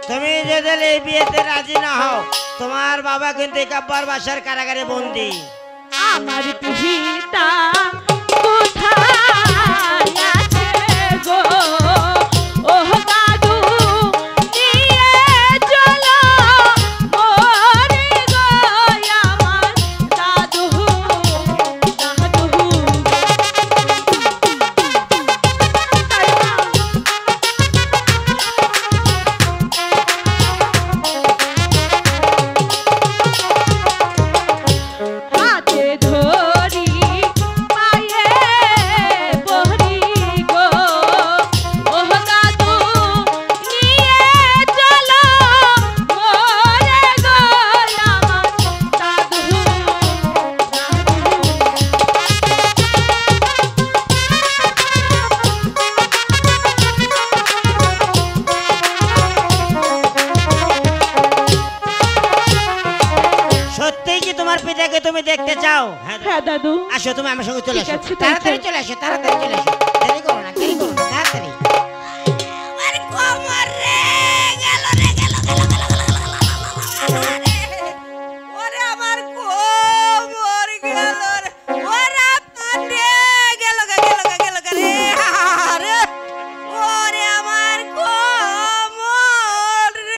তুমি যদি এই বিয়েতে রাজি না হও তোমার বাবা কিন্তু একাব্বার বাসার কারাগারে বন্দী। আমার পিতা কোথায় আছে গো ওহ দাদু নিয়ে চলো মোরে গো আমার দাদু দাদু হাতে ধরি পায়ে বহরি গো ওহ দাদু নিয়ে চলো মোরে গো আমার দাদু সত্যিই কি তোমার পিতাকে তুমি দেখতে চাও? হ্যাঁ দাদু আসো তুমি আমার সঙ্গে চলে আসো, ঠিক আছে, তাড়াতাড়ি চলে আসো, তাড়াতাড়ি চলে আসো।